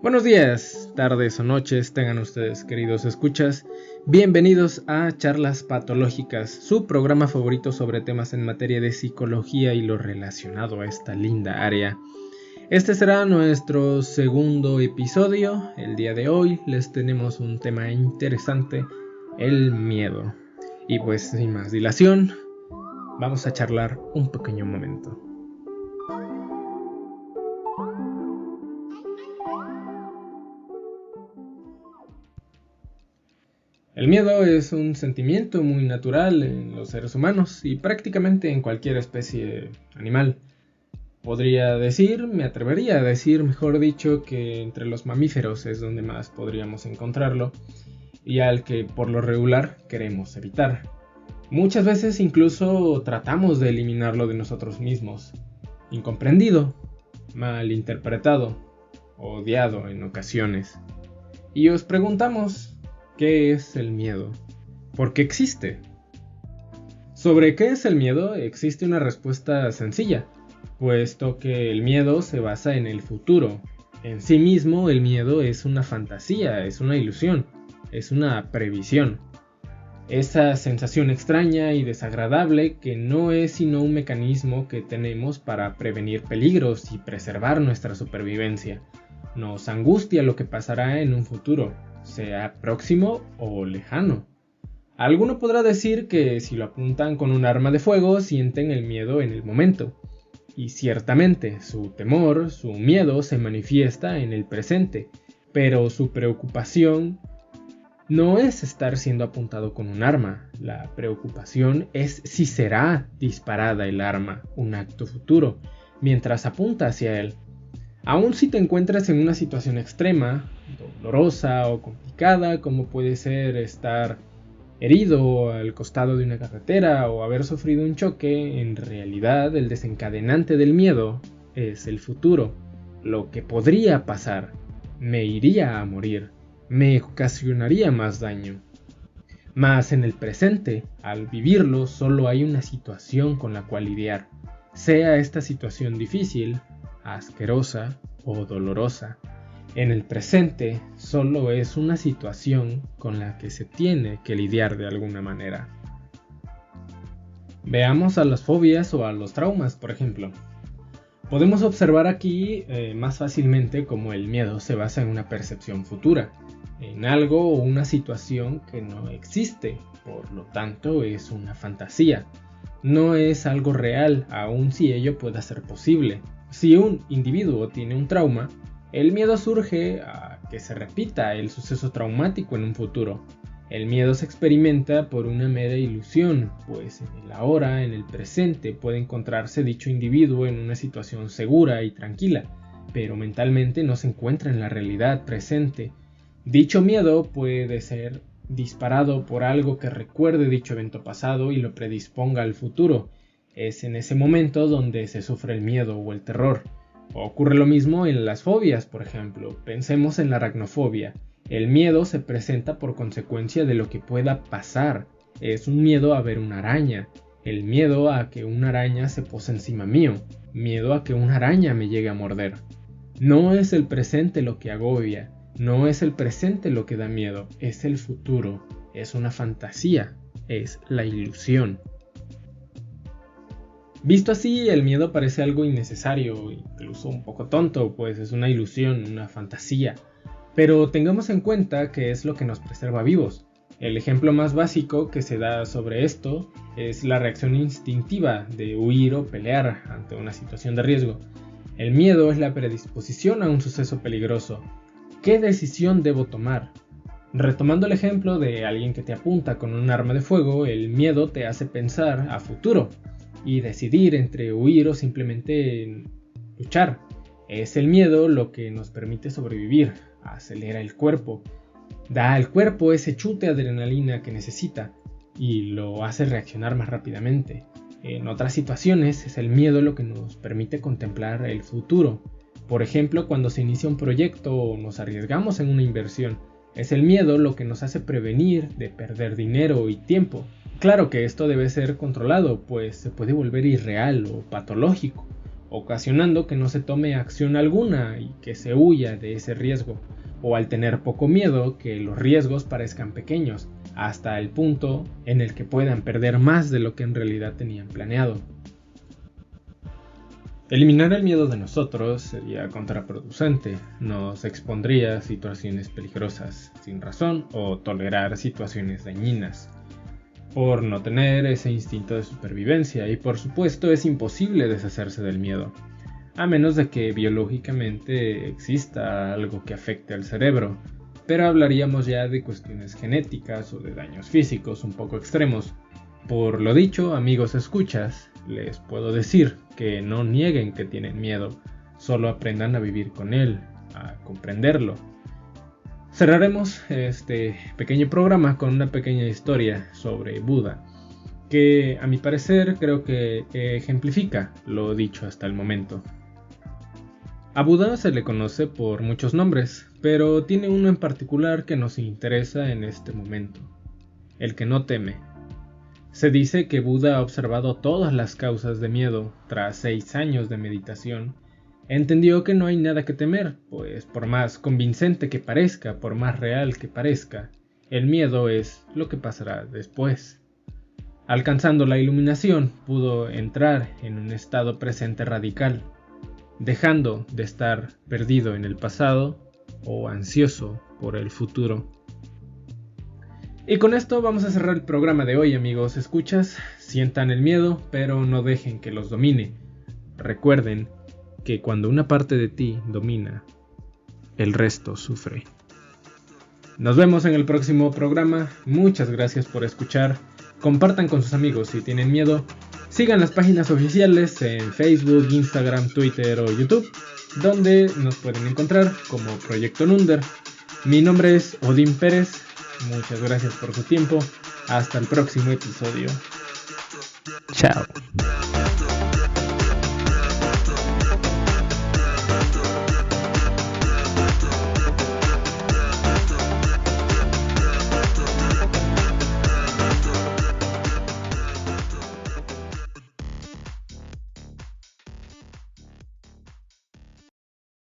Buenos días, tardes o noches tengan ustedes, queridos escuchas. Bienvenidos a Charlas Patológicas, su programa favorito sobre temas en materia de psicología y lo relacionado a esta linda área. Este será nuestro segundo episodio. El día de hoy les tenemos un tema interesante, el miedo. Y pues sin más dilación, vamos a charlar un pequeño momento. El miedo es un sentimiento muy natural en los seres humanos y prácticamente en cualquier especie animal. Me atrevería a decir, mejor dicho, que entre los mamíferos es donde más podríamos encontrarlo y al que por lo regular queremos evitar. Muchas veces incluso tratamos de eliminarlo de nosotros mismos. Incomprendido, malinterpretado, odiado en ocasiones. Y os preguntamos, ¿qué es el miedo? ¿Por qué existe? Sobre qué es el miedo existe una respuesta sencilla, puesto que el miedo se basa en el futuro. En sí mismo el miedo es una fantasía, es una ilusión, es una previsión. Esa sensación extraña y desagradable que no es sino un mecanismo que tenemos para prevenir peligros y preservar nuestra supervivencia. Nos angustia lo que pasará en un futuro, sea próximo o lejano. Alguno podrá decir que si lo apuntan con un arma de fuego sienten el miedo en el momento. Y ciertamente su temor, su miedo se manifiesta en el presente, pero su preocupación no es estar siendo apuntado con un arma. La preocupación es si será disparada el arma, un acto futuro, mientras apunta hacia él. Aun si te encuentras en una situación extrema, dolorosa o complicada, como puede ser estar herido al costado de una carretera o haber sufrido un choque, en realidad el desencadenante del miedo es el futuro, lo que podría pasar, me iría a morir, me ocasionaría más daño. Mas en el presente, al vivirlo, solo hay una situación con la cual lidiar, sea esta situación difícil, asquerosa o dolorosa. En el presente solo es una situación con la que se tiene que lidiar de alguna manera. Veamos a las fobias o a los traumas, por ejemplo. Podemos observar aquí más fácilmente cómo el miedo se basa en una percepción futura, en algo o una situación que no existe, por lo tanto es una fantasía. No es algo real, aun si ello pueda ser posible. Si un individuo tiene un trauma, el miedo surge a que se repita el suceso traumático en un futuro. El miedo se experimenta por una mera ilusión, pues en el ahora, en el presente, puede encontrarse dicho individuo en una situación segura y tranquila, pero mentalmente no se encuentra en la realidad presente. Dicho miedo puede ser disparado por algo que recuerde dicho evento pasado y lo predisponga al futuro. Es en ese momento donde se sufre el miedo o el terror. Ocurre lo mismo en las fobias, por ejemplo. Pensemos en la aracnofobia. El miedo se presenta por consecuencia de lo que pueda pasar. Es un miedo a ver una araña. El miedo a que una araña se pose encima mío. Miedo a que una araña me llegue a morder. No es el presente lo que agobia. No es el presente lo que da miedo. Es el futuro. Es una fantasía. Es la ilusión. Visto así, el miedo parece algo innecesario, incluso un poco tonto, pues es una ilusión, una fantasía. Pero tengamos en cuenta que es lo que nos preserva vivos. El ejemplo más básico que se da sobre esto es la reacción instintiva de huir o pelear ante una situación de riesgo. El miedo es la predisposición a un suceso peligroso. ¿Qué decisión debo tomar? Retomando el ejemplo de alguien que te apunta con un arma de fuego, el miedo te hace pensar a futuro y decidir entre huir o simplemente luchar. Es el miedo lo que nos permite sobrevivir, acelera el cuerpo, da al cuerpo ese chute de adrenalina que necesita y lo hace reaccionar más rápidamente. En otras situaciones es el miedo lo que nos permite contemplar el futuro. Por ejemplo, cuando se inicia un proyecto o nos arriesgamos en una inversión, Es el miedo lo que nos hace prevenir de perder dinero y tiempo. Claro que esto debe ser controlado, pues se puede volver irreal o patológico, ocasionando que no se tome acción alguna y que se huya de ese riesgo, o al tener poco miedo que los riesgos parezcan pequeños, hasta el punto en el que puedan perder más de lo que en realidad tenían planeado. Eliminar el miedo de nosotros sería contraproducente, nos expondría a situaciones peligrosas sin razón o tolerar situaciones dañinas, por no tener ese instinto de supervivencia, y por supuesto es imposible deshacerse del miedo, a menos de que biológicamente exista algo que afecte al cerebro, pero hablaríamos ya de cuestiones genéticas o de daños físicos un poco extremos. Por lo dicho, amigos escuchas, les puedo decir que no nieguen que tienen miedo, solo aprendan a vivir con él, a comprenderlo. Cerraremos este pequeño programa con una pequeña historia sobre Buda, que a mi parecer creo que ejemplifica lo dicho hasta el momento. A Buda se le conoce por muchos nombres, pero tiene uno en particular que nos interesa en este momento: el que no teme. Se dice que Buda ha observado todas las causas de miedo. Tras 6 años de meditación, entendió que no hay nada que temer, pues por más convincente que parezca, por más real que parezca, el miedo es lo que pasará después. Alcanzando la iluminación, pudo entrar en un estado presente radical, dejando de estar perdido en el pasado o ansioso por el futuro. Y con esto vamos a cerrar el programa de hoy, amigos escuchas. Sientan el miedo, pero no dejen que los domine. Recuerden que cuando una parte de ti domina, el resto sufre. Nos vemos en el próximo programa. Muchas gracias por escuchar. Compartan con sus amigos si tienen miedo. Sigan las páginas oficiales en Facebook, Instagram, Twitter o YouTube, donde nos pueden encontrar como Proyecto Nunder. Mi nombre es Odín Pérez. Muchas gracias por su tiempo. Hasta el próximo episodio. Chao.